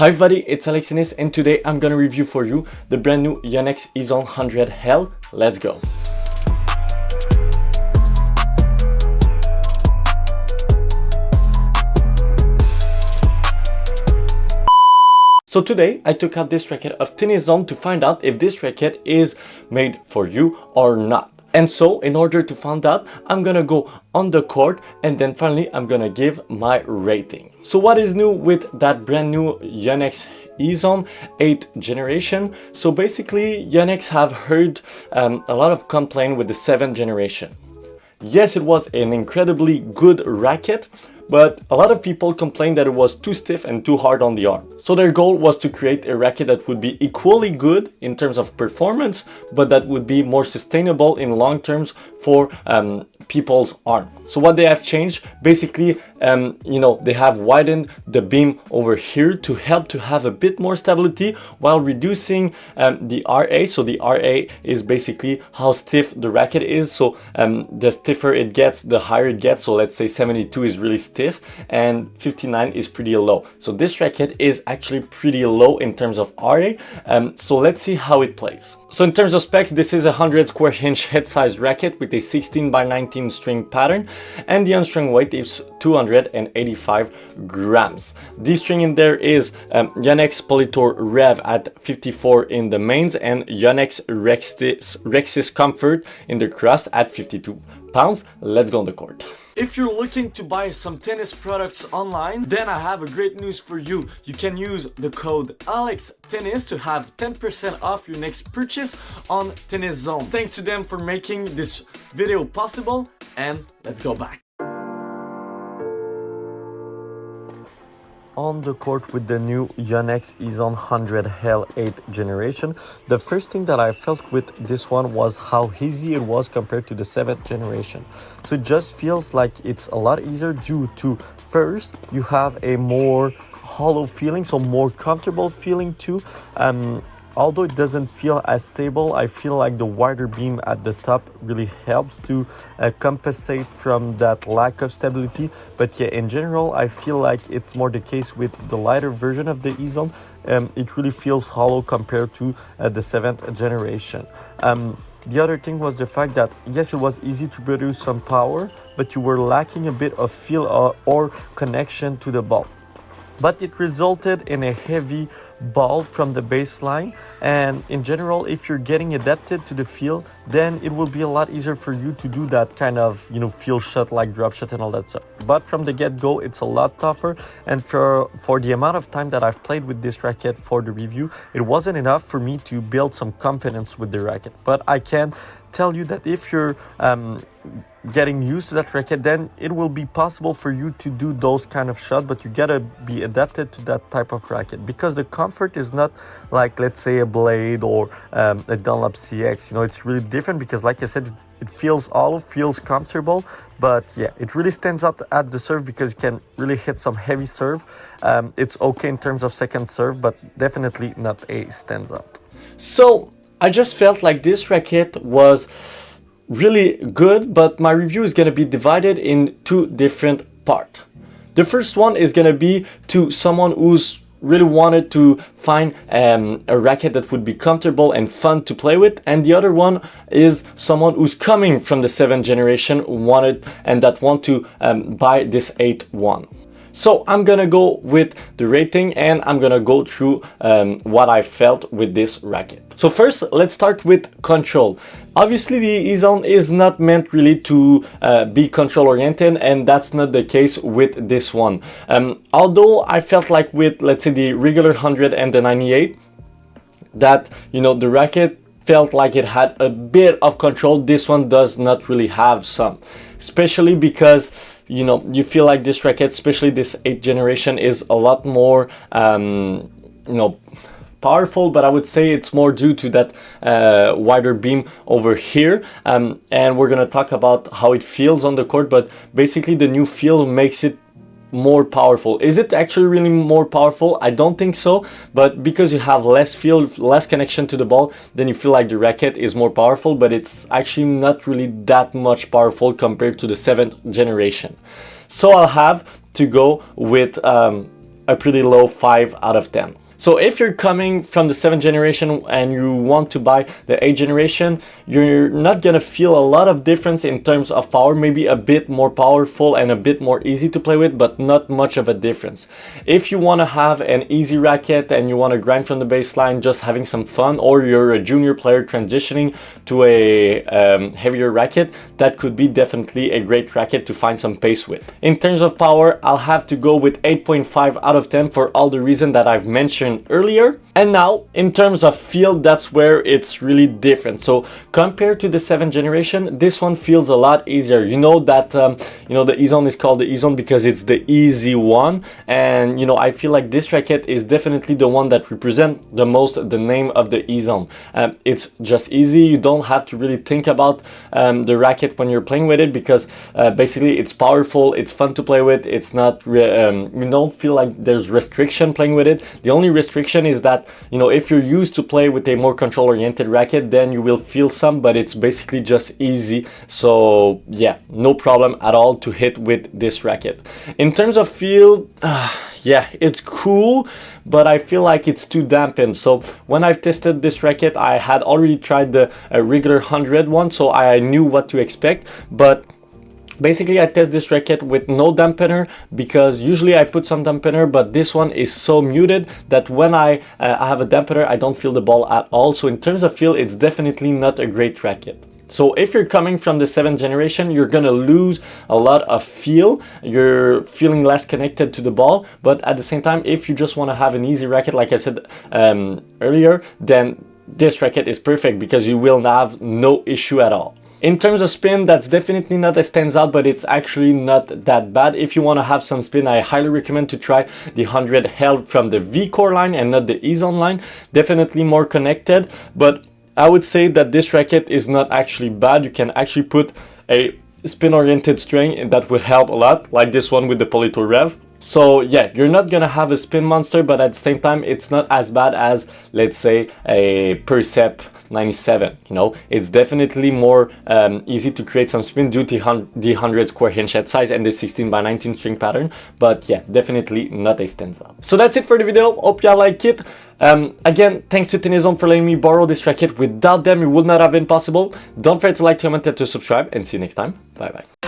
Hi everybody, it's Alex and today I'm gonna review for you the brand new Yonex Ezone 100L. Let's go. So today I took out this racket of Yonex Ezone to find out if this racket is made for you or not. And so in order to find out, I'm gonna go on the court and then finally I'm gonna give my rating. So what is new with that brand new Yonex Ezone 8th generation? So basically Yonex have heard a lot of complaint with the 7th generation. Yes, it was an incredibly good racket, but a lot of people complained that it was too stiff and too hard on the arm. So their goal was to create a racket that would be equally good in terms of performance, but that would be more sustainable in long terms for people's arm. So what they have changed, basically, they have widened the beam over here to help to have a bit more stability while reducing the RA. So the RA is basically how stiff the racket is. So the stiffer it gets, the higher it gets. So let's say 72 is really stiff and 59 is pretty low. So this racket is actually pretty low in terms of RA. So let's see how it plays. So in terms of specs, this is a 100 square inch head size racket with a 16 by 19 string pattern, and the unstrung weight is 285 grams. The string in there is Yonex Polytour Rev at 54 in the mains and Yonex Rexis Comfort in the cross at 52 pounds. Let's go on the court. If you're looking to buy some tennis products online, then I have a great news for you. You can use the code ALEXTENNIS to have 10% off your next purchase on Yonex Ezone. Thanks to them for making this video possible, and let's go back. On the court with the new Yonex Ezone 100L 8th generation, the first thing that I felt with this one was how easy it was compared to the 7th generation. So it just feels like it's a lot easier due to, first, you have a more hollow feeling, so more comfortable feeling too. Although it doesn't feel as stable, I feel like the wider beam at the top really helps to compensate from that lack of stability. But yeah, in general, I feel like it's more the case with the lighter version of the Ezone. It really feels hollow compared to the 7th generation. The other thing was the fact that, yes, it was easy to produce some power, but you were lacking a bit of feel or connection to the ball. But it resulted in a heavy ball from the baseline, and in general, if you're getting adapted to the feel, then it will be a lot easier for you to do that kind of feel shot like drop shot and all that stuff. But from the get-go, it's a lot tougher, and for the amount of time that I've played with this racket for the review, it wasn't enough for me to build some confidence with the racket. But I can tell you that if you're getting used to that racket, then it will be possible for you to do those kind of shots, but you gotta be adapted to that type of racket because the comfort is not like, let's say, a Blade or a Dunlop CX. It's really different because, like I said, it feels hollow, feels comfortable, but yeah, it really stands out at the serve because you can really hit some heavy serve. It's okay in terms of second serve, but definitely not a stands out. So I just felt like this racket was really good, but my review is going to be divided in two different parts. The first one is going to be to someone who's really wanted to find a racket that would be comfortable and fun to play with, and the other one is someone who's coming from the 7th generation that want to buy this 8th one. So I'm gonna go with the rating and I'm gonna go through what I felt with this racket. So first, let's start with control. Obviously, the Ezone is not meant really to be control oriented, and that's not the case with this one. Although I felt like with, let's say, the regular 100 and the 98, that the racket felt like it had a bit of control. This one does not really have some, especially because you feel like this racket, especially this 8th generation, is a lot more powerful, but I would say it's more due to that wider beam over here, and we're gonna talk about how it feels on the court. But basically the new feel makes it more powerful. Is it actually really more powerful? I don't think so, but because you have less feel, less connection to the ball, then you feel like the racket is more powerful, but it's actually not really that much powerful compared to the 7th generation. So I'll have to go with a a pretty low 5 out of 10. So if you're coming from the 7th generation and you want to buy the 8th generation, you're not gonna feel a lot of difference in terms of power, maybe a bit more powerful and a bit more easy to play with, but not much of a difference. If you wanna have an easy racket and you wanna grind from the baseline, just having some fun, or you're a junior player transitioning to a heavier racket, that could be definitely a great racket to find some pace with. In terms of power, I'll have to go with 8.5 out of 10 for all the reasons that I've mentioned earlier. And now in terms of feel, that's where it's really different. So compared to the 7th generation, this one feels a lot easier. You know that the Ezone is called the Ezone because it's the easy one, and I feel like this racket is definitely the one that represents the most the name of the Ezone. It's just easy. You don't have to really think about the racket when you're playing with it, because basically it's powerful, it's fun to play with, it's not you don't feel like there's restriction playing with it. The only restriction is that if you're used to play with a more control oriented racket, then you will feel some, but it's basically just easy. So yeah, no problem at all to hit with this racket. In terms of feel, yeah, it's cool, but I feel like it's too dampened. So when I've tested this racket, I had already tried the regular 100 one, so I knew what to expect, but basically I test this racket with no dampener, because usually I put some dampener, but this one is so muted that when I have a dampener, I don't feel the ball at all. So in terms of feel, it's definitely not a great racket. So if you're coming from the 7th generation, you're gonna lose a lot of feel. You're feeling less connected to the ball, but at the same time, if you just want to have an easy racket, like I said earlier, then this racket is perfect because you will have no issue at all. In terms of spin, that's definitely not a standout, but it's actually not that bad. If you want to have some spin, I highly recommend to try the 100L from the V-Core line and not the Ezone line. Definitely more connected, but I would say that this racket is not actually bad. You can actually put a spin-oriented string that would help a lot, like this one with the Polito Rev. So yeah, you're not gonna have a spin monster, but at the same time, it's not as bad as, let's say, a Percep 97. It's definitely more easy to create some spin due to the 100 square inch head size and the 16x19 string pattern, but yeah, definitely not a standout. So that's it for the video. Hope y'all like it. Again, thanks to Tenezone for letting me borrow this racket. Without them, it would not have been possible. Don't forget to like, comment, and to subscribe, and see you next time. Bye bye.